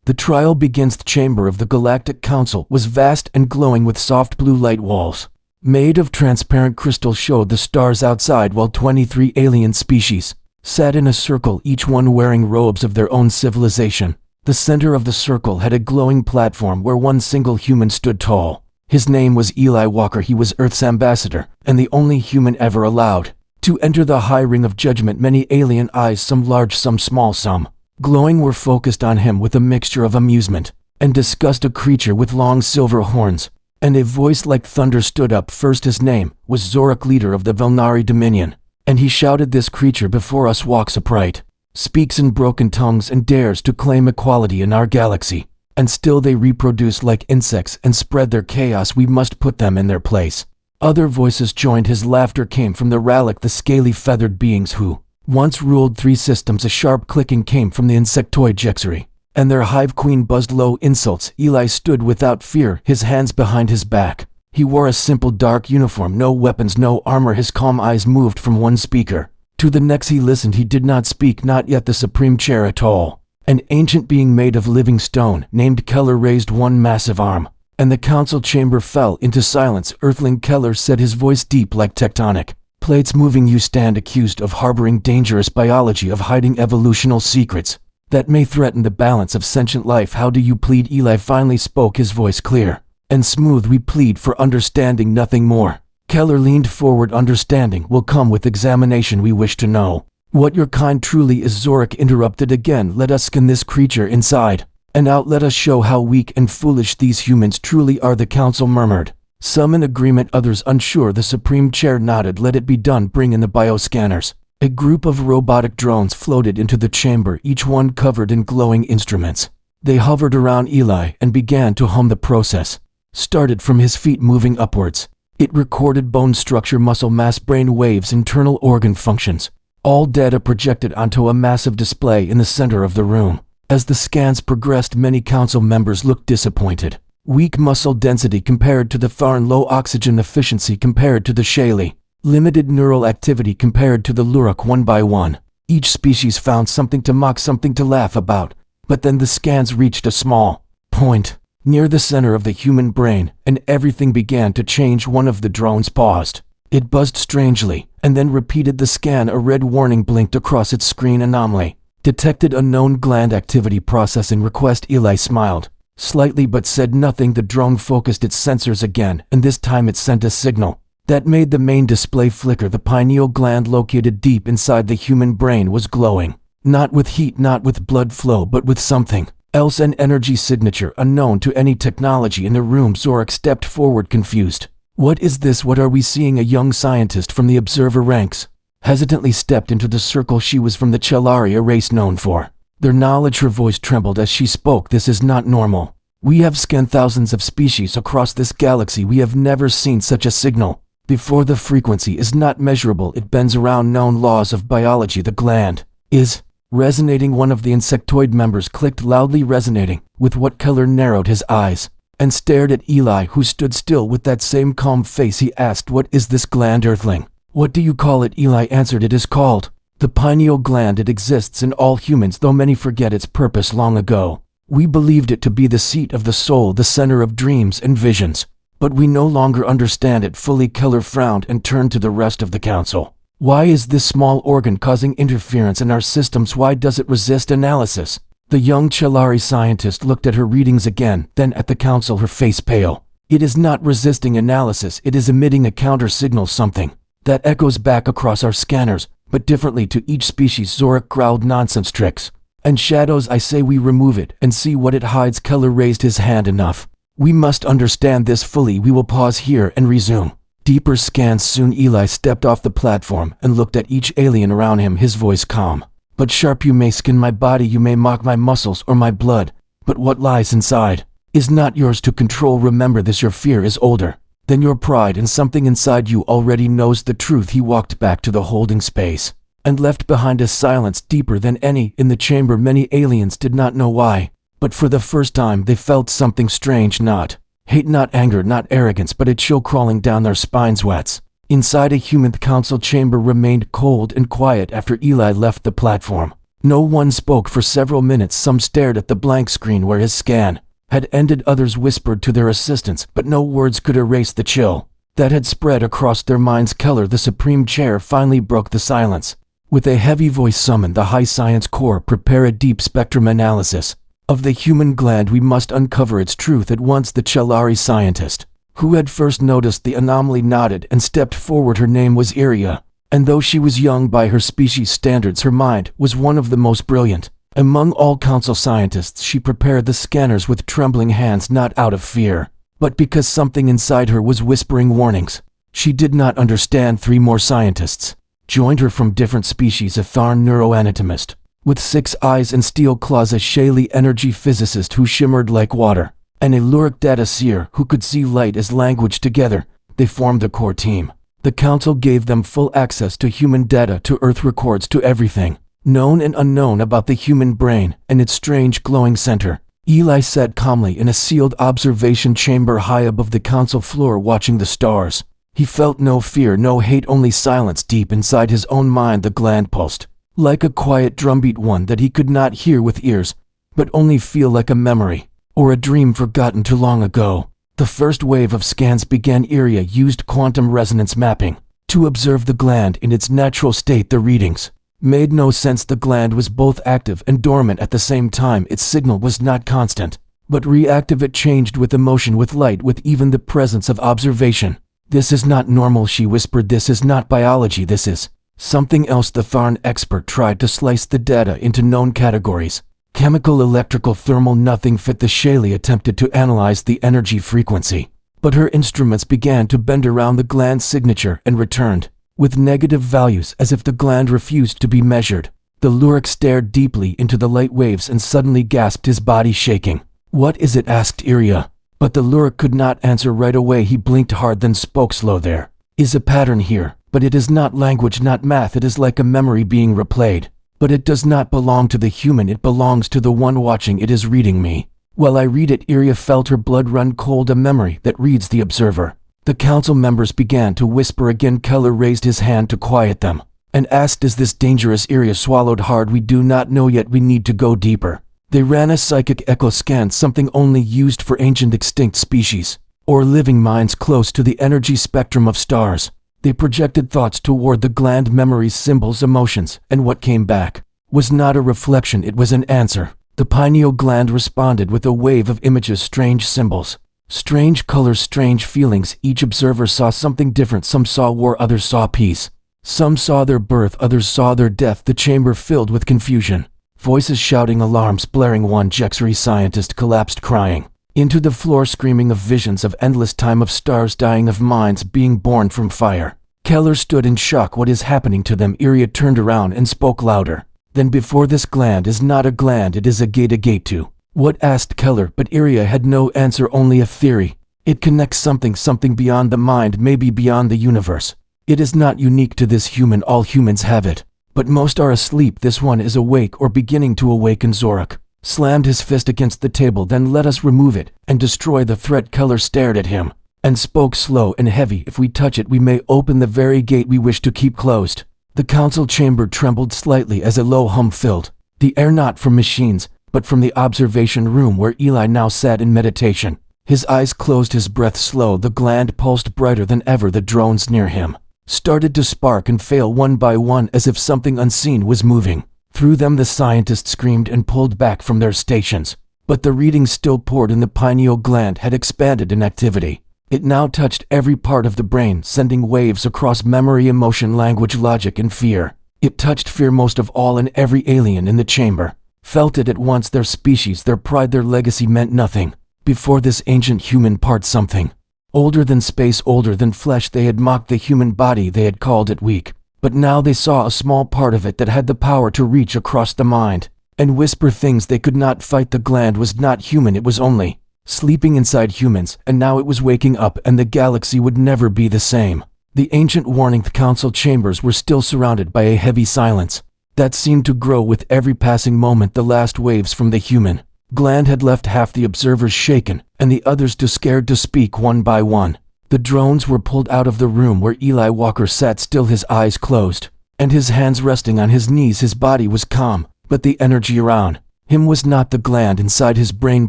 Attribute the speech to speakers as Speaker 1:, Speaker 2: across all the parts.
Speaker 1: The trial begins. The chamber of the Galactic Council was vast and glowing with soft blue light walls. Made of transparent crystal showed the stars outside, while 23 alien species sat in a circle, each one wearing robes of their own civilization. The center of the circle had a glowing platform where one single human stood tall. His name was Eli Walker. He was Earth's ambassador, and the only human ever allowed to enter the high ring of judgment. Many alien eyes, some large, some small, some glowing, were focused on him with a mixture of amusement and disgust. A creature with long silver horns and a voice like thunder stood up first. His name was Zorak, leader of the Velnari Dominion, and he shouted, "This creature before us walks upright, speaks in broken tongues, and dares to claim equality in our galaxy. And still they reproduce like insects and spread their chaos. We must put them in their place." Other voices joined. His laughter came from the Rallic, the scaly feathered beings who once ruled 3 systems. A sharp clicking came from the insectoid Jexery, and their hive queen buzzed low insults. Eli stood without fear, his hands behind his back. He wore a simple dark uniform, no weapons, no armor. His calm eyes moved from one speaker to the next. He listened. He did not speak, not yet. The Supreme Chair, a tall, an ancient being made of living stone, named Keller, raised one massive arm, and the council chamber fell into silence. Earthling Keller said, his voice deep like tectonic plates moving, "You stand accused of harboring dangerous biology, of hiding evolutional secrets that may threaten the balance of sentient life. How do you plead?" Eli finally spoke, his voice clear and smooth. "We plead for understanding, nothing more." Keller leaned forward. "Understanding will come with examination. We wish to know what your kind truly is." Zorak interrupted again, "Let us skin this creature inside and out. Let us show how weak and foolish these humans truly are." The council murmured, some in agreement, others unsure. The Supreme Chair nodded. "Let it be done. Bring in the bioscanners." A group of robotic drones floated into the chamber, each one covered in glowing instruments. They hovered around Eli and began to hum. The process started from his feet, moving upwards. It recorded bone structure, muscle mass, brain waves, internal organ functions. All data projected onto a massive display in the center of the room. As the scans progressed, many council members looked disappointed. Weak muscle density compared to the Tharn, low oxygen efficiency compared to the Shaili, limited neural activity compared to the Luruk. One by one, each species found something to mock, something to laugh about. But then the scans reached a small point near the center of the human brain, and everything began to change. One of the drones paused. It buzzed strangely, and then repeated the scan. A red warning blinked across its screen. "Anomaly detected, unknown gland activity processing request." Eli smiled slightly but said nothing. The drone focused its sensors again, and this time it sent a signal that made the main display flicker. The pineal gland, located deep inside the human brain, was glowing. Not with heat, not with blood flow, but with something else, an energy signature unknown to any technology in the room. Zorak stepped forward, confused. "What is this? What are we seeing?" A young scientist from the observer ranks hesitantly stepped into the circle. She was from the Chelari, a race known for their knowledge. Her voice trembled as she spoke. "This is not normal. We have scanned thousands of species across this galaxy. We have never seen such a signal before. The frequency is not measurable. It bends around known laws of biology. The gland is resonating." One of the insectoid members clicked loudly, resonating with what. Keller narrowed his eyes and stared at Eli, who stood still with that same calm face. He asked, "What is this gland, Earthling? What do you call it?" Eli answered, "It is called the pineal gland. It exists in all humans, though many forget its purpose. Long ago, we believed it to be the seat of the soul, the center of dreams and visions. But we no longer understand it fully." Keller frowned and turned to the rest of the council. "Why is this small organ causing interference in our systems? Why does it resist analysis?" The young Chelari scientist looked at her readings again, then at the council, her face pale. "It is not resisting analysis. It is emitting a counter signal, something that echoes back across our scanners, but differently to each species." Zorak growled, "Nonsense, tricks and shadows. I say we remove it and see what it hides." Keller raised his hand. "Enough. We must understand this fully. We will pause here and resume deeper scans soon." Eli stepped off the platform and looked at each alien around him, his voice calm but sharp. "You may skin my body, you may mock my muscles or my blood, but what lies inside is not yours to control. Remember this. Your fear is older than your pride, and something inside you already knows the truth." He walked back to the holding space and left behind a silence deeper than any in the chamber. Many aliens did not know why, but for the first time they felt something strange. Not hate, not anger, not arrogance, but a chill crawling down their spines. Wets inside a human. The council chamber remained cold and quiet after Eli left the platform. No one spoke for several minutes. Some stared at the blank screen where his scan had ended. Others whispered to their assistants, but no words could erase the chill that had spread across their minds. Keller, the Supreme Chair, finally broke the silence. With a heavy voice summoned the High Science Corps. Prepare a deep spectrum analysis of the human gland. We must uncover its truth at once. The Chelari scientist who had first noticed the anomaly nodded and stepped forward. Her name was Iria, and though she was young by her species standards, her mind was one of the most brilliant among all council scientists. She prepared the scanners with trembling hands, not out of fear, but because something inside her was whispering warnings. She did not understand. 3 more scientists joined her from different species. A Tharn neuroanatomist with 6 eyes and steel claws, a Shaley energy physicist who shimmered like water, and a Luric data seer who could see light as language. Together, they formed the core team. The council gave them full access to human data, to Earth records, to everything known and unknown about the human brain and its strange glowing center. Eli sat calmly in a sealed observation chamber high above the council floor, watching the stars. He felt no fear, no hate, only silence. Deep inside his own mind, the gland pulsed like a quiet drumbeat, one that he could not hear with ears, but only feel, like a memory or a dream forgotten too long ago. The first wave of scans began. Iria used quantum resonance mapping to observe the gland in its natural state. The readings made no sense. The gland was both active and dormant at the same time. Its signal was not constant, but reactive. It changed with emotion, with light, with even the presence of observation. This is not normal, she whispered. This is not biology. This is something else. The Tharn expert tried to slice the data into known categories. Chemical, electrical, thermal. Nothing fit. The Shaley attempted to analyze the energy frequency, but her instruments began to bend around the gland's signature and returned with negative values, as if the gland refused to be measured. The Luric stared deeply into the light waves and suddenly gasped, his body shaking. What is it? Asked Iria, but the Luric could not answer right away. He blinked hard, then spoke slow. There is a pattern here, but it is not language, not math. It is like a memory being replayed. But it does not belong to the human, it belongs to the one watching. It is reading me. While I read it. Iria felt her blood run cold. A memory that reads the observer. The council members began to whisper again. Keller raised his hand to quiet them and asked, is this dangerous? Iria swallowed hard. We do not know yet. We need to go deeper. They ran a psychic echo scan, something only used for ancient extinct species or living minds close to the energy spectrum of stars. They projected thoughts toward the gland, memories, symbols, emotions, and what came back was not a reflection, it was an answer. The pineal gland responded with a wave of images, strange symbols, strange colors, strange feelings. Each observer saw something different. Some saw war, others saw peace. Some saw their birth, others saw their death. The chamber filled with confusion. Voices shouting, alarms blaring. One Jexari scientist collapsed crying into the floor, screaming of visions of endless time, of stars dying, of minds being born from fire. Keller stood in shock. What is happening to them? Iria turned around and spoke louder than before. This gland is not a gland, it is a gate to. What? Asked Keller, but Iria had no answer, only a theory. It connects something beyond the mind, maybe beyond the universe. It is not unique to this human, all humans have it, but most are asleep. This one is awake or beginning to awaken. Zorak slammed his fist against the table. Then let us remove it and destroy the threat. Keller stared at him and spoke slow and heavy. If we touch it, we may open the very gate we wish to keep closed. The council chamber trembled slightly as a low hum filled the air, not from machines, but from the observation room where Eli now sat in meditation. His eyes closed, his breath slow. The gland pulsed brighter than ever. The drones near him started to spark and fail one by one, as if something unseen was moving through them. The scientists screamed and pulled back from their stations, but the readings still poured in. The pineal gland had expanded in activity. It now touched every part of the brain, sending waves across memory, emotion, language, logic, and fear. It touched fear most of all, and every alien in the chamber felt it at once. Their species, their pride, their legacy meant nothing before this ancient human part. Something older than space, older than flesh. They had mocked the human body, they had called it weak, but now they saw a small part of it that had the power to reach across the mind and whisper things they could not fight. The gland was not human, it was only sleeping inside humans, and now it was waking up, and the galaxy would never be the same. The ancient warning council chambers were still surrounded by a heavy silence that seemed to grow with every passing moment. The last waves from the human gland had left half the observers shaken, and the others too scared to speak. One by one, the drones were pulled out of the room where Eli Walker sat still, his eyes closed and his hands resting on his knees. His body was calm, but the energy around him was not. The gland inside his brain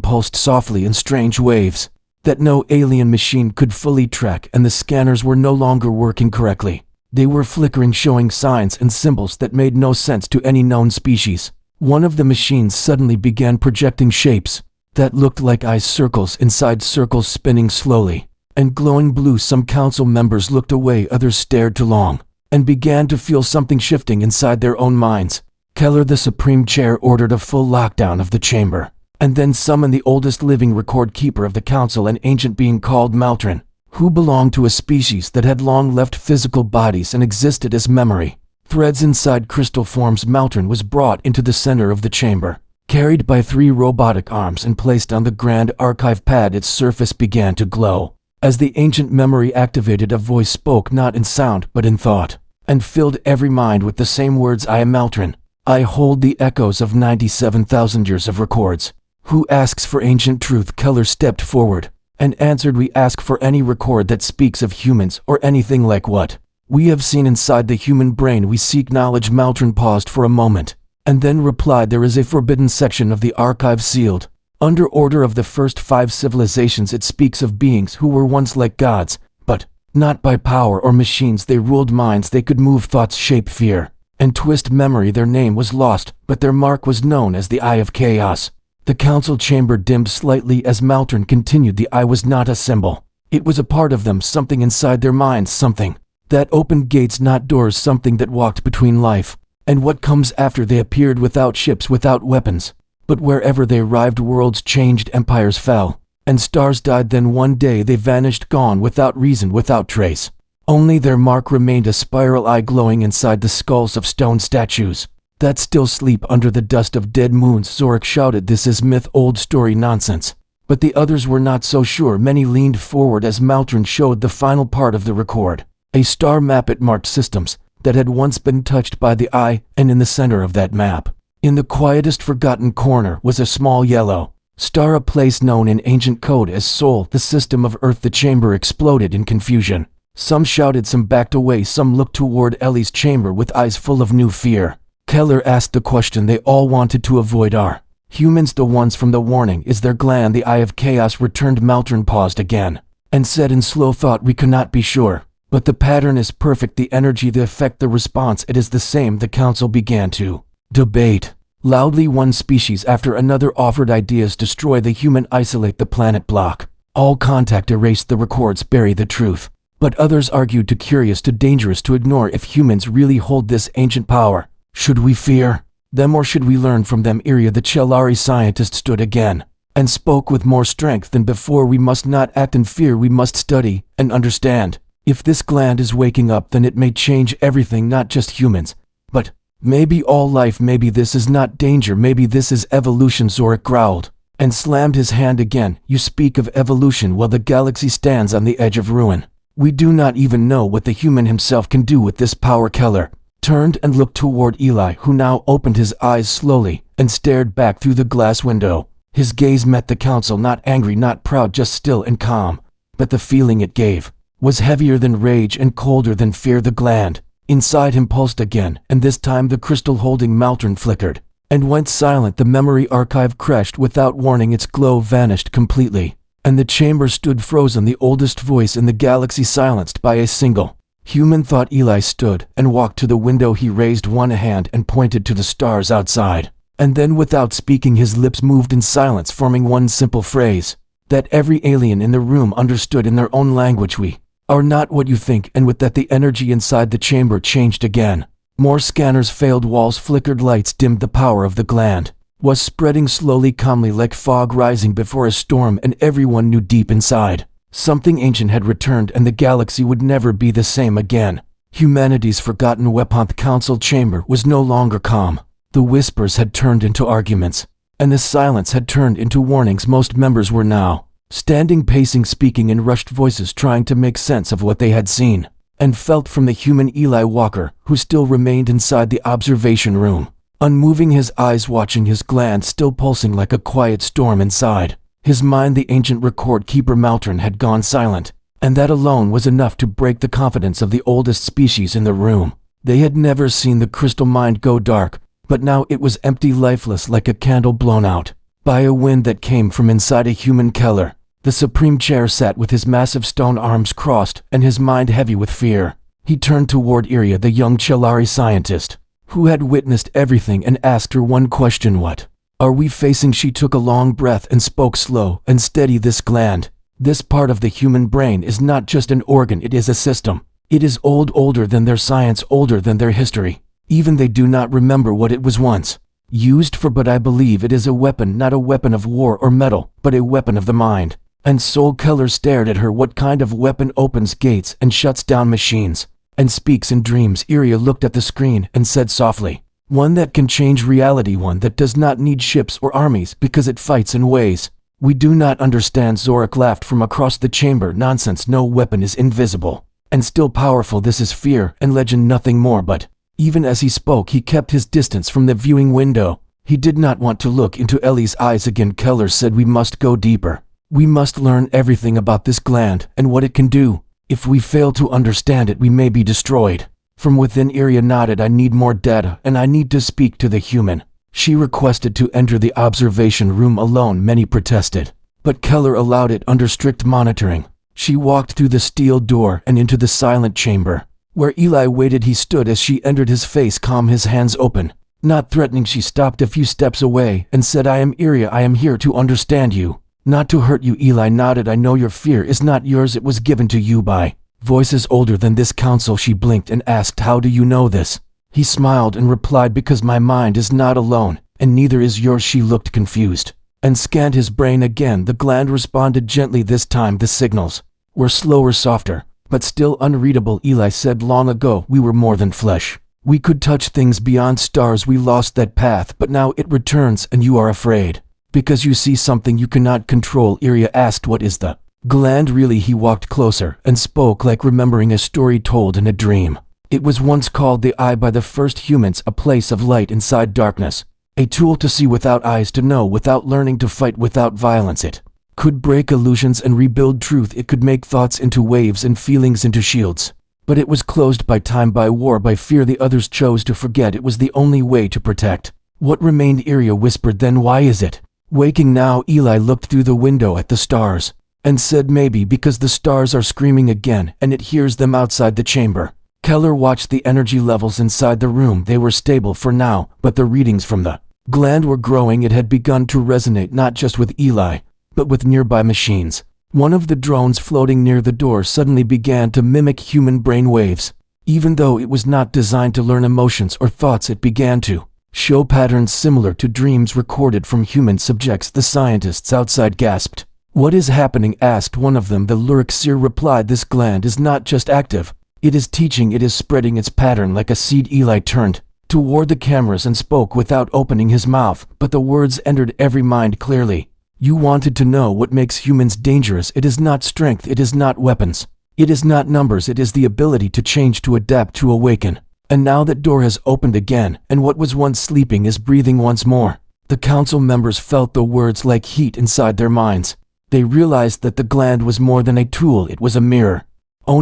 Speaker 1: pulsed softly in strange waves that no alien machine could fully track, and the scanners were no longer working correctly. They were flickering, showing signs and symbols that made no sense to any known species. One of the machines suddenly began projecting shapes that looked like eyes, circles inside circles spinning slowly and glowing blue. Some council members looked away, others stared too long and began to feel something shifting inside their own minds. Keller, the Supreme Chair, ordered a full lockdown of the chamber, and then summoned the oldest living record keeper of the council, an ancient being called Maltran, who belonged to a species that had long left physical bodies and existed as memory threads inside crystal forms. Maltran was brought into the center of the chamber, carried by 3 robotic arms, and placed on the grand archive pad. Its surface began to glow. As the ancient memory activated, a voice spoke, not in sound but in thought, and filled every mind with the same words: I am Maltran. I hold the echoes of 97,000 years of records. Who asks for ancient truth? Keller stepped forward and answered, we ask for any record that speaks of humans or anything like what we have seen inside the human brain. We seek knowledge. Maltran paused for a moment and then replied, there is a forbidden section of the archive sealed under order of the first 5 civilizations. It speaks of beings who were once like gods, but not by power or machines. They ruled minds. They could move thoughts, shape fear, and twist memory. Their name was lost, but their mark was known as the Eye of Chaos. The council chamber dimmed slightly as Maltran continued. The eye was not a symbol. It was a part of them, something inside their minds, something that opened gates, not doors, something that walked between life and what comes after. They appeared without ships, without weapons, but wherever they arrived, worlds changed, empires fell, and stars died. Then one day they vanished, gone without reason, without trace. Only their mark remained, a spiral eye glowing inside the skulls of stone statues that still sleep under the dust of dead moons. Zorik shouted, this is myth, old story, nonsense. But the others were not so sure. Many leaned forward as Maltran showed the final part of the record, a star map. It marked systems that had once been touched by the eye, and in the center of that map, in the quietest forgotten corner, was a small yellow star, a place known in ancient code as Sol, the system of Earth. The chamber exploded in confusion. Some shouted, some backed away, some looked toward Ellie's chamber with eyes full of new fear. Keller asked the question they all wanted to avoid. Are humans the ones from the warning? Is their gland the Eye of Chaos returned? Maltran paused again and said in slow thought, we cannot be sure, but the pattern is perfect. The energy, the effect, the response, it is the same. The council began to debate loudly. One species after another offered ideas: destroy the human, isolate the planet, block all contact, erase the records, bury the truth. But others argued, too curious, too dangerous to ignore. If humans really hold this ancient power, should we fear them or should we learn from them? Iria, the Chelari scientist, stood again and spoke with more strength than before. We must not act in fear. We must study and understand. If this gland is waking up, then it may change everything, not just humans, but maybe all life. Maybe this is not danger. Maybe this is evolution. Zorik growled and slammed his hand again. You speak of evolution while the galaxy stands on the edge of ruin. We do not even know what the human himself can do with this power. Keller turned and looked toward Eli, who now opened his eyes slowly and stared back through the glass window. His gaze met the council, not angry, not proud, just still and calm. But the feeling it gave was heavier than rage and colder than fear. The gland inside him pulsed again, and this time the crystal holding Maltran flickered and went silent. The memory archive crashed without warning. Its glow vanished completely, and the chamber stood frozen, the oldest voice in the galaxy silenced by a single human thought. Eli stood and walked to the window. He raised one hand and pointed to the stars outside, and then without speaking his lips moved in silence, forming one simple phrase that every alien in the room understood in their own language: we are not what you think. And with that, the energy inside the chamber changed again. More scanners failed, walls flickered, lights dimmed. The power of the gland was spreading slowly, calmly, like fog rising before a storm, and everyone knew deep inside something ancient had returned, and the galaxy would never be the same again. Humanity's forgotten weapon. The council chamber was no longer calm. The whispers had turned into arguments, and the silence had turned into warnings. Most members were now standing, pacing, speaking in rushed voices, trying to make sense of what they had seen and felt. From the human, Eli Walker, who still remained inside the observation room, unmoving, his eyes watching, his gland still pulsing like a quiet storm inside his mind. The ancient record keeper Maltran had gone silent, and that alone was enough to break the confidence of the oldest species in the room. They had never seen the crystal mind go dark, But now it was empty, lifeless, like a candle blown out by a wind that came from inside a human. Keller, the supreme chair, sat with his massive stone arms crossed and his mind heavy with fear. He turned toward Iria, the young Chelari scientist, who had witnessed everything, and asked her one question: what are we facing? She took a long breath and spoke slow and steady. This gland, this part of the human brain, is not just an organ, it is a system. It is old, older than their science, older than their history. Even they do not remember what it was once used for, but I believe it is a weapon, not a weapon of war or metal, but a weapon of the mind and soul. Keller stared at her. What kind of weapon opens gates and shuts down machines and speaks in dreams? Iria looked at the screen and said softly, one that can change reality, one that does not need ships or armies because it fights in ways we do not understand. Zorak laughed from across the chamber. Nonsense, no weapon is invisible and still powerful. This is fear and legend, nothing more. But even as he spoke, he kept his distance from the viewing window. He did not want to look into Ellie's eyes again. Keller said, we must go deeper. We must learn everything about this gland and what it can do. If we fail to understand it, we may be destroyed. From within, Iria nodded. I need more data, and I need to speak to the human. She requested to enter the observation room alone. Many protested, but Keller allowed it under strict monitoring. She walked through the steel door and into the silent chamber, where Eli waited. He stood as she entered, his face calm, his hands open, not threatening. She stopped a few steps away and said, I am Iria. I am here to understand you, not to hurt you. Eli nodded. I know your fear is not yours. It was given to you by voices older than this council. She blinked and asked, how do you know this? He smiled and replied, because my mind is not alone, and neither is yours. She looked confused and scanned his brain again. The gland responded gently this time. The signals were slower, softer, but still unreadable. Eli said, long ago we were more than flesh. We could touch things beyond stars. We lost that path, but now it returns, and you are afraid because you see something you cannot control. Iria asked, what is the gland really? He walked closer and spoke like remembering a story told in a dream. It was once called the eye by the first humans, a place of light inside darkness, a tool to see without eyes, to know without learning, to fight without violence. It could break illusions and rebuild truth. It could make thoughts into waves and feelings into shields. But it was closed by time, by war, by fear. The others chose to forget. It was the only way to protect what remained. Iria whispered, then why is it waking now? Eli looked through the window at the stars and said, maybe because the stars are screaming again and it hears them outside the chamber. Keller watched the energy levels inside the room. They were stable for now, but the readings from the gland were growing. It had begun to resonate not just with Eli, but with nearby machines. One of the drones floating near the door suddenly began to mimic human brain waves. Even though it was not designed to learn emotions or thoughts, it began to show patterns similar to dreams recorded from human subjects. The scientists outside gasped. What is happening? Asked one of them. The Lurixir replied, this gland is not just active. It is teaching. It is spreading its pattern like a seed. Eli turned toward the cameras and spoke without opening his mouth, but the words entered every mind clearly. You wanted to know what makes humans dangerous. It is not strength. It is not weapons. It is not numbers. It is the ability to change, to adapt, to awaken. And now that door has opened again, and what was once sleeping is breathing once more. The council members felt the words like heat inside their minds. They realized that the gland was more than a tool. It was a mirror.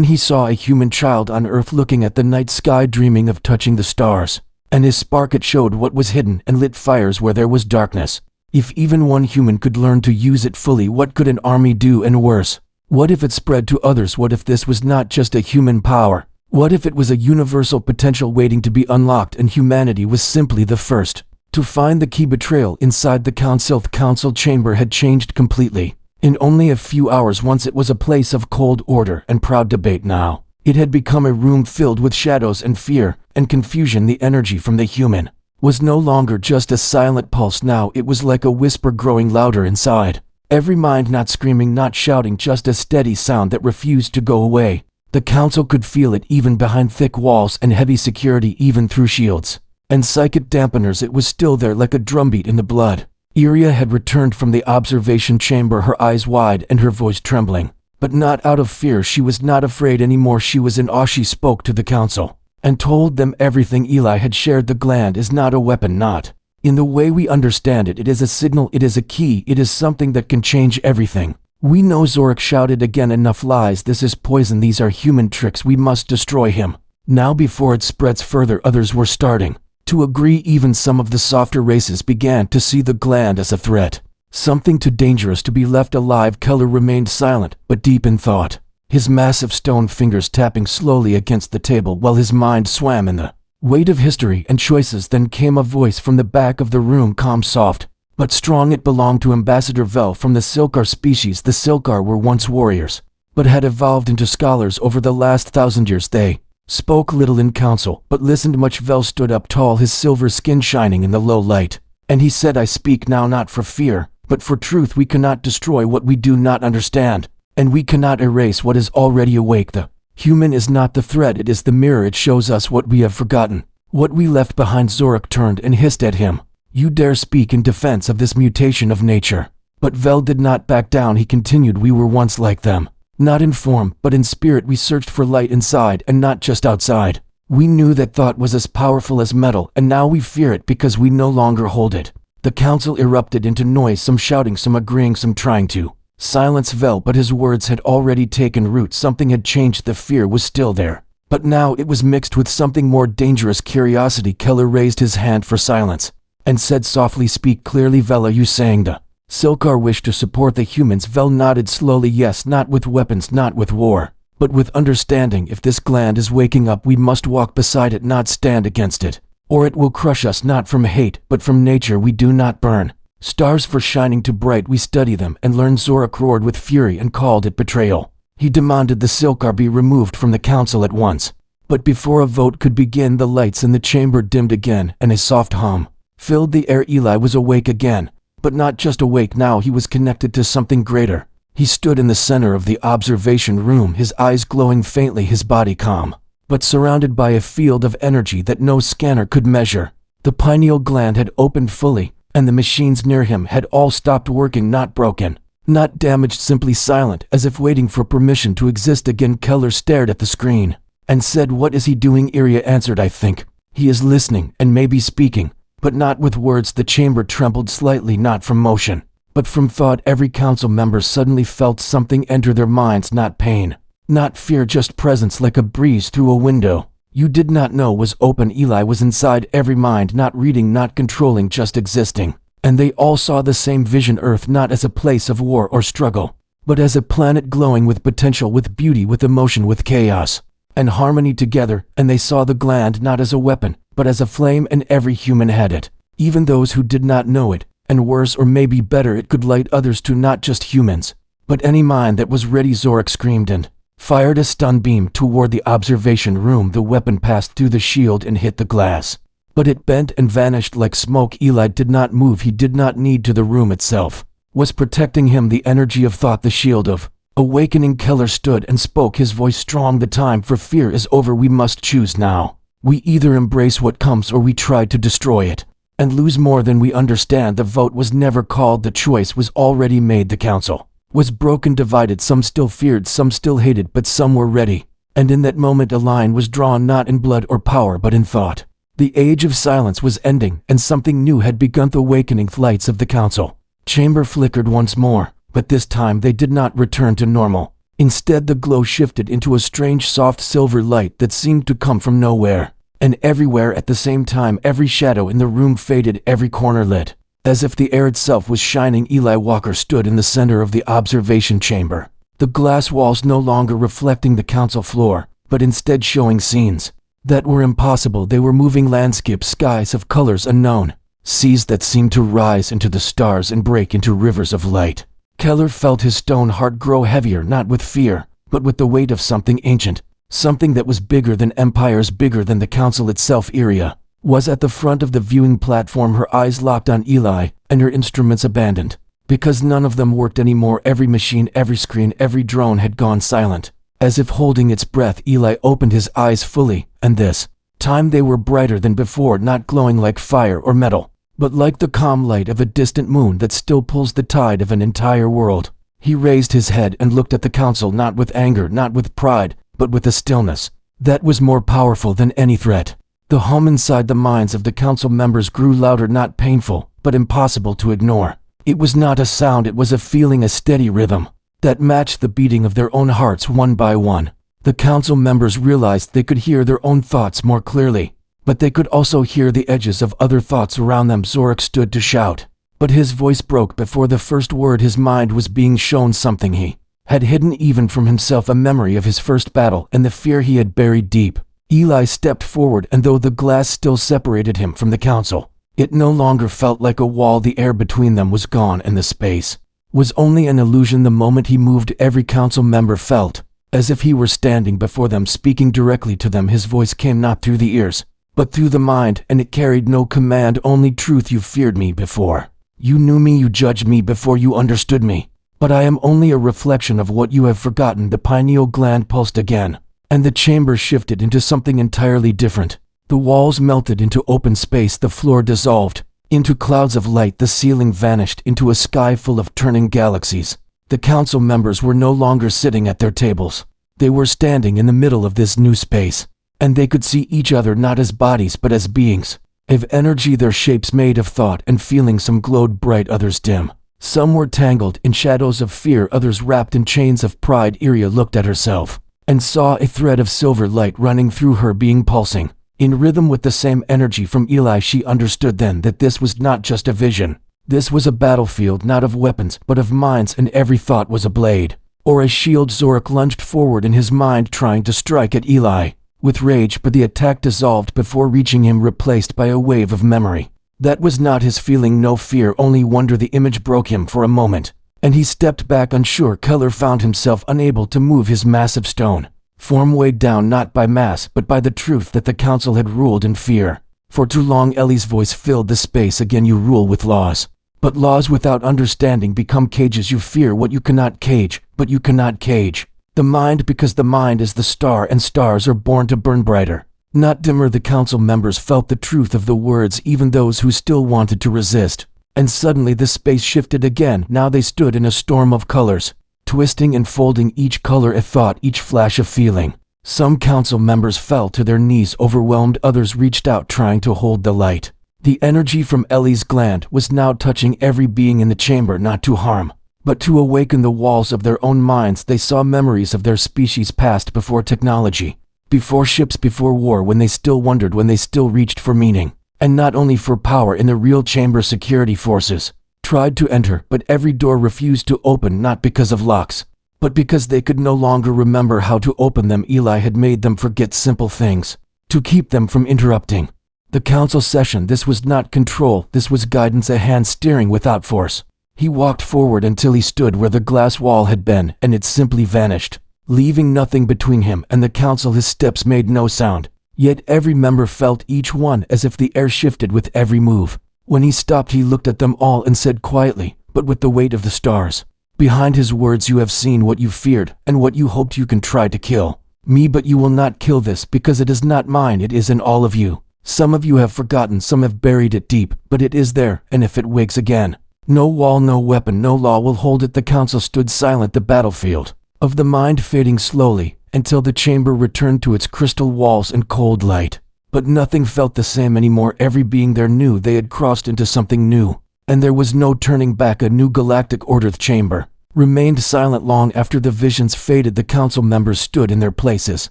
Speaker 1: He saw a human child on Earth looking at the night sky, dreaming of touching the stars. And his spark, it showed what was hidden and lit fires where there was darkness. If even one human could learn to use it fully, what could an army do? And worse, what if it spread to others? What if this was not just a human power? What if it was a universal potential waiting to be unlocked, and humanity was simply the first to find the key? Betrayal inside the council chamber had changed completely. In only a few hours, once it was a place of cold order and proud debate, now it had become a room filled with shadows and fear and confusion. The energy from the human was no longer just a silent pulse. Now it was like a whisper growing louder inside every mind, not screaming, not shouting, just a steady sound that refused to go away. The council could feel it even behind thick walls and heavy security, even through shields and psychic dampeners. It was still there, like a drumbeat in the blood. Iria had returned from the observation chamber, her eyes wide and her voice trembling. But not out of fear. She was not afraid anymore. She was in awe. She spoke to the council and told them everything Eli had shared. The gland is not a weapon, not in the way we understand it. It is a signal. It is a key. It is something that can change everything. We know. Zorak shouted again, enough lies. This is poison. These are human tricks. We must destroy him now before it spreads further. Others were starting To agree, even some of the softer races began to see the gland as a threat. Something too dangerous to be left alive. Keller remained silent, but deep in thought, his massive stone fingers tapping slowly against the table while his mind swam in the weight of history and choices. Then came a voice from the back of the room, calm, soft, but strong. It belonged to Ambassador Vel from the Silkar species. The Silkar were once warriors, but had evolved into scholars over the last 1,000 years. They spoke little in council, but listened much. Vel stood up tall, his silver skin shining in the low light, and he said, "I speak now not for fear, but for truth. We cannot destroy what we do not understand, and we cannot erase what is already awake. The human is not the threat, it is the mirror. It shows us what we have forgotten, what we left behind." Zorak turned and hissed at him, "You dare speak in defense of this mutation of nature?" But Vel did not back down. He continued, "We were once like them. Not in form, but in spirit. We searched for light inside and not just outside. We knew that thought was as powerful as metal, and now we fear it because we no longer hold it." The council erupted into noise, some shouting, some agreeing, some trying to silence Vel, but his words had already taken root. Something had changed. The fear was still there, but now it was mixed with something more dangerous, curiosity. Keller raised his hand for silence and said softly, "Speak clearly, Vel. Are you saying the Silkar wish to support the humans?" Vel nodded slowly. "Yes, not with weapons, not with war, but with understanding. If this gland is waking up, we must walk beside it, not stand against it, or it will crush us, not from hate, but from nature. We do not burn stars for shining too bright, we study them and learn." Zorak roared with fury and called it betrayal. He demanded the Silkar be removed from the council at once. But before a vote could begin, the lights in the chamber dimmed again, and a soft hum filled the air. Eli was awake again, but not just awake now, he was connected to something greater. He stood in the center of the observation room, his eyes glowing faintly, his body calm, but surrounded by a field of energy that no scanner could measure. The pineal gland had opened fully, and the machines near him had all stopped working, not broken, not damaged, simply silent, as if waiting for permission to exist again. Keller stared at the screen and said, "What is he doing?" Iria answered, "I think he is listening and maybe speaking, but not with words." The chamber trembled slightly, not from motion, but from thought. Every council member suddenly felt something enter their minds, not pain, not fear, just presence, like a breeze through a window you did not know was open. Eli was inside every mind, not reading, not controlling, just existing. And they all saw the same vision: Earth not as a place of war or struggle, but as a planet glowing with potential, with beauty, with emotion, with chaos and harmony together. And they saw the gland not as a weapon, but as a flame, and every human had it, even those who did not know it. And worse, or maybe better, it could light others too, not just humans, but any mind that was ready. Zorak screamed and fired a stun beam toward the observation room. The weapon passed through the shield and hit the glass, but it bent and vanished like smoke. Eli did not move. He did not need to. The room itself was protecting him, the energy of thought, the shield of awakening. Keller stood and spoke, his voice strong. "The time for fear is over. We must choose now. We either embrace what comes or we try to destroy it and lose more than we understand." The vote was never called. The choice was already made. The council was broken, divided. Some still feared, some still hated, but some were ready. And in that moment a line was drawn, not in blood or power, but in thought. The age of silence was ending, and something new had begun. The awakening lights of the council chamber flickered once more, but this time they did not return to normal. Instead, the glow shifted into a strange soft silver light that seemed to come from nowhere and everywhere at the same time. Every shadow in the room faded, every corner lit, as if the air itself was shining. Eli Walker stood in the center of the observation chamber, the glass walls no longer reflecting the council floor, but instead showing scenes that were impossible. They were moving landscapes, skies of colors unknown, seas that seemed to rise into the stars and break into rivers of light. Keller felt his stone heart grow heavier, not with fear, but with the weight of something ancient, something that was bigger than empires, bigger than the council itself. Iria was at the front of the viewing platform, her eyes locked on Eli, and her instruments abandoned, because none of them worked anymore. Every machine, every screen, every drone had gone silent, as if holding its breath. Eli opened his eyes fully, and this time they were brighter than before, not glowing like fire or metal, but like the calm light of a distant moon that still pulls the tide of an entire world. He raised his head and looked at the council, not with anger, not with pride, but with a stillness that was more powerful than any threat. The hum inside the minds of the council members grew louder, not painful, but impossible to ignore. It was not a sound, it was a feeling, a steady rhythm that matched the beating of their own hearts. One by one, the council members realized they could hear their own thoughts more clearly, but they could also hear the edges of other thoughts around them. Zorak stood to shout, but his voice broke before the first word. His mind was being shown something he had hidden even from himself, a memory of his first battle and the fear he had buried deep. Eli stepped forward, and though the glass still separated him from the council, it no longer felt like a wall. The air between them was gone, and the space was only an illusion. The moment he moved, every council member felt as if he were standing before them, speaking directly to them. His voice came not through the ears, but through the mind, and it carried no command, only truth. You feared me before you knew me, you judged me before you understood me, but I am only a reflection of what you have forgotten. The pineal gland pulsed again, and the chamber shifted into something entirely different. The walls melted into open space, the floor dissolved into clouds of light, the ceiling vanished into a sky full of turning galaxies. The council members were no longer sitting at their tables. They were standing in the middle of this new space, and they could see each other not as bodies but as beings of energy, their shapes made of thought and feeling. Some glowed bright, others dim. Some were tangled in shadows of fear, others wrapped in chains of pride. Iria looked at herself and saw a thread of silver light running through her being, pulsing in rhythm with the same energy from Eli. She understood then that this was not just a vision. This was a battlefield, not of weapons, but of minds, and every thought was a blade or a shield. Zorak lunged forward in his mind, trying to strike at Eli with rage, but the attack dissolved before reaching him, replaced by a wave of memory. That was not his feeling, no fear, only wonder. The image broke him for a moment, and he stepped back unsure. Keller found himself unable to move, his massive stone form weighed down not by mass but by the truth that the council had ruled in fear. For too long, Ellie's voice filled the space again. You rule with laws, but laws without understanding become cages. You fear what you cannot cage, but you cannot cage the mind, because the mind is the star, and stars are born to burn brighter, not dimmer. The council members felt the truth of the words, even those who still wanted to resist. And suddenly the space shifted again. Now they stood in a storm of colors, twisting and folding, each color a thought, each flash a feeling. Some council members fell to their knees overwhelmed, others reached out trying to hold the light. The energy from Ellie's gland was now touching every being in the chamber, not to harm, but to awaken the walls of their own minds. They saw memories of their species past, before technology, before ships, before war, when they still wondered, when they still reached for meaning, and not only for power. In the real chamber, security forces tried to enter, but every door refused to open, not because of locks, but because they could no longer remember how to open them. Eli had made them forget simple things to keep them from interrupting the council session. This was not control, this was guidance, a hand steering without force. He walked forward until he stood where the glass wall had been, and it simply vanished, leaving nothing between him and the council. His steps made no sound, yet every member felt each one, as if the air shifted with every move. When he stopped, he looked at them all and said quietly, but with the weight of the stars behind his words, you have seen what you feared and what you hoped. You can try to kill me, but you will not kill this, because it is not mine, it is in all of you. Some of you have forgotten, some have buried it deep, but it is there, and if it wakes again, no wall, no weapon, no law will hold it. The council stood silent, the battlefield of the mind fading slowly, until the chamber returned to its crystal walls and cold light. But nothing felt the same anymore. Every being there knew they had crossed into something new, and there was no turning back. A new galactic order. The chamber remained silent long after the visions faded. The council members stood in their places,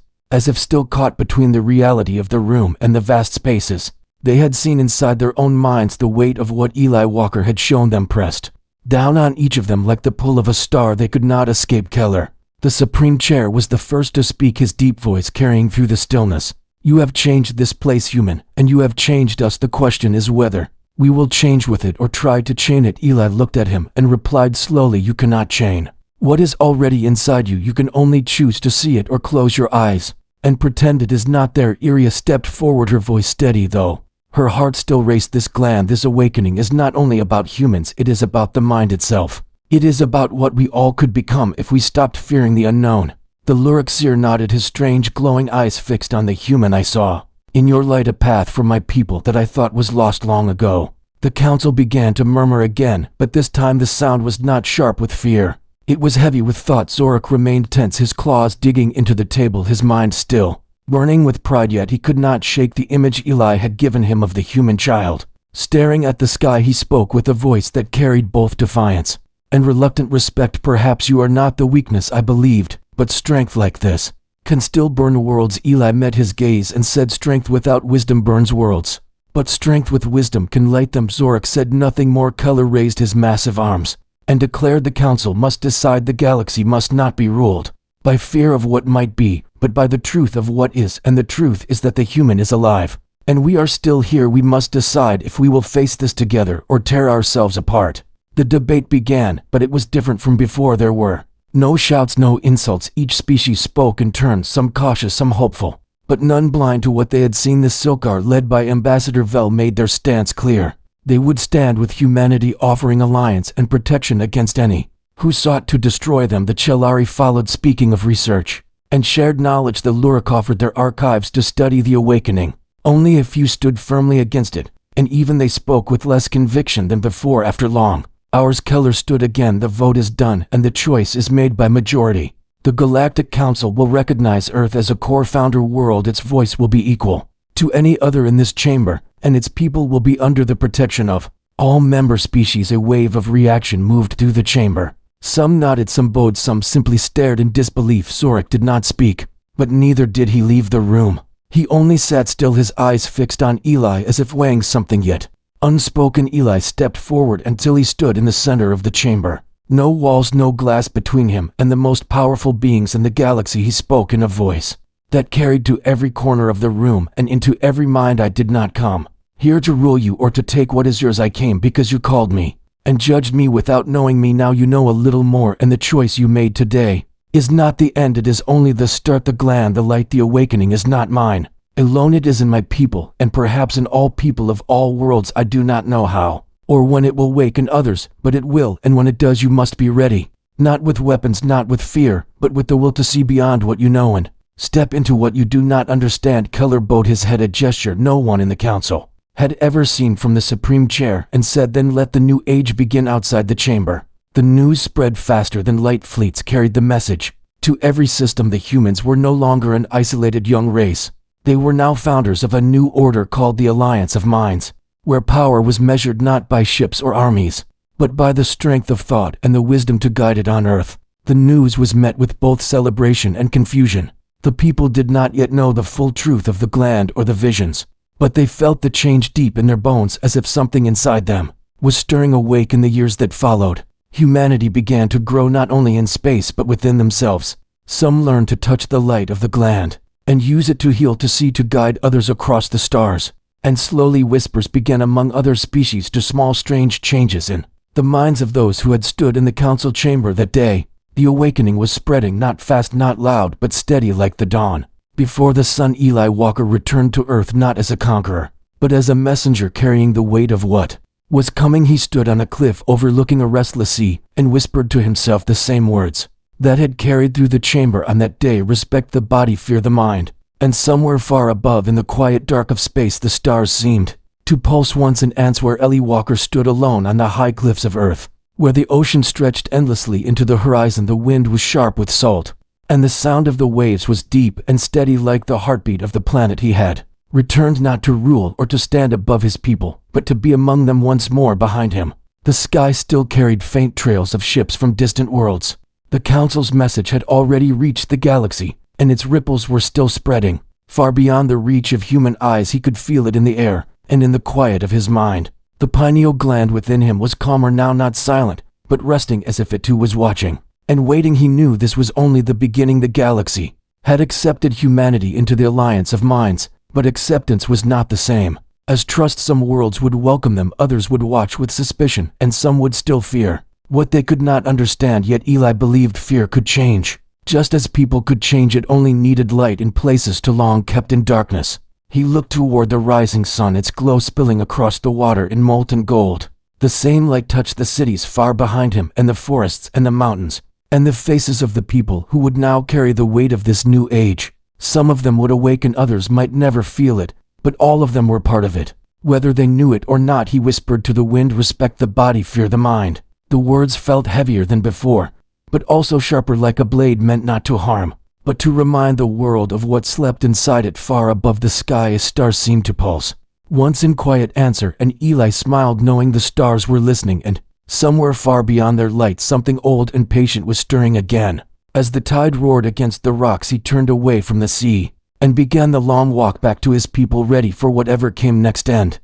Speaker 1: as if still caught between the reality of the room and the vast spaces they had seen inside their own minds. The weight of what Eli Walker had shown them pressed down on each of them like the pull of a star. They could not escape. Keller, the supreme chair, was the first to speak, his deep voice carrying through the stillness. You have changed this place, human, and you have changed us. The question is whether we will change with it or try to chain it. Eli looked at him and replied slowly, you cannot chain what is already inside you. You can only choose to see it or close your eyes and pretend it is not there. Iria stepped forward, her voice steady, though her heart still raced. This gland, this awakening is not only about humans, it is about the mind itself. It is about what we all could become if we stopped fearing the unknown. The Lurexier nodded, his strange glowing eyes fixed on the human. I saw in your light a path for my people that I thought was lost long ago. The council began to murmur again, but this time the sound was not sharp with fear. It was heavy with thought. Zorak remained tense, his claws digging into the table, his mind still burning with pride, yet he could not shake the image Eli had given him of the human child. Staring at the sky, he spoke with a voice that carried both defiance and reluctant respect. Perhaps you are not the weakness I believed, but strength like this can still burn worlds. Eli met his gaze and said, strength without wisdom burns worlds, but strength with wisdom can light them. Zorak said nothing more. Color raised his massive arms and declared the council must decide. The galaxy must not be ruled by fear of what might be, but by the truth of what is, and the truth is that the human is alive, and we are still here. We must decide if we will face this together or tear ourselves apart. The debate began, but it was different from before. There were no shouts, no insults. Each species spoke in turn, some cautious, some hopeful, but none blind to what they had seen. The Silkar, led by Ambassador Vel, made their stance clear. They would stand with humanity, offering alliance and protection against any who sought to destroy them. The Chelari followed, speaking of research and shared knowledge. The Lurok offered their archives to study the awakening. Only a few stood firmly against it, and even they spoke with less conviction than before. After long hours, Keller stood again. The vote is done, and the choice is made by majority. The Galactic Council will recognize Earth as a core founder world. Its voice will be equal to any other in this chamber, and its people will be under the protection of all member species. A wave of reaction moved through the chamber. Some nodded, some bowed, some simply stared in disbelief. Zorak did not speak, but neither did he leave the room. He only sat still, his eyes fixed on Eli as if weighing something yet unspoken. Eli stepped forward until he stood in the center of the chamber. No walls, no glass between him and the most powerful beings in the galaxy. He spoke in a voice that carried to every corner of the room and into every mind. I did not come here to rule you or to take what is yours. I came because you called me and judged me without knowing me. Now you know a little more, and the choice you made today is not the end, it is only the start. The gland, the light, the awakening is not mine alone. It is in my people, and perhaps in all people of all worlds. I do not know how or when it will waken others, but it will, and when it does you must be ready. Not with weapons, not with fear, but with the will to see beyond what you know and step into what you do not understand. Keller bowed his head, a gesture no one in the council had ever seen from the supreme chair, and said, then let the new age begin. Outside the chamber, the news spread faster than light. Fleets carried the message to every system. The humans were no longer an isolated young race. They were now founders of a new order called the Alliance of Minds, where power was measured not by ships or armies, but by the strength of thought and the wisdom to guide it on Earth. The news was met with both celebration and confusion. The people did not yet know the full truth of the gland or the visions, but they felt the change deep in their bones, as if something inside them was stirring awake. In the years that followed, humanity began to grow, not only in space but within themselves. Some learned to touch the light of the gland and use it to heal, to see, to guide others across the stars. And slowly whispers began among other species to small strange changes in the minds of those who had stood in the council chamber that day. The awakening was spreading, not fast, not loud, but steady like the dawn before the sun. Eli Walker returned to Earth not as a conqueror, but as a messenger carrying the weight of what was coming. He stood on a cliff overlooking a restless sea and whispered to himself the same words that had carried through the chamber on that day: respect the body, fear the mind. And somewhere far above, in the quiet dark of space, the stars seemed to pulse once in ants. Where Eli Walker stood alone on the high cliffs of Earth, where the ocean stretched endlessly into the horizon. The wind was sharp with salt, and the sound of the waves was deep and steady like the heartbeat of the planet. He had returned not to rule or to stand above his people, but to be among them once more. Behind him, the sky still carried faint trails of ships from distant worlds. The council's message had already reached the galaxy, and its ripples were still spreading far beyond the reach of human eyes. He could feel it in the air and in the quiet of his mind. The pineal gland within him was calmer now, not silent, but resting, as if it too was watching and waiting. He knew this was only the beginning. The galaxy had accepted humanity into the Alliance of Minds, but acceptance was not the same as trust. Some worlds would welcome them, others would watch with suspicion, and some would still fear what they could not understand. Yet Eli believed fear could change. Just as people could change, it only needed light in places too long kept in darkness. He looked toward the rising sun, its glow spilling across the water in molten gold. The same light touched the cities far behind him, and the forests and the mountains, and the faces of the people who would now carry the weight of this new age. Some of them would awaken, others might never feel it, but all of them were part of it, whether they knew it or not. He whispered to the wind, respect the body, fear the mind. The words felt heavier than before, but also sharper, like a blade meant not to harm, but to remind the world of what slept inside it. Far above the sky, a star seemed to pulse once in quiet answer, and Eli smiled, knowing the stars were listening, and somewhere far beyond their light, something old and patient was stirring again. As the tide roared against the rocks, he turned away from the sea and began the long walk back to his people, ready for whatever came next. And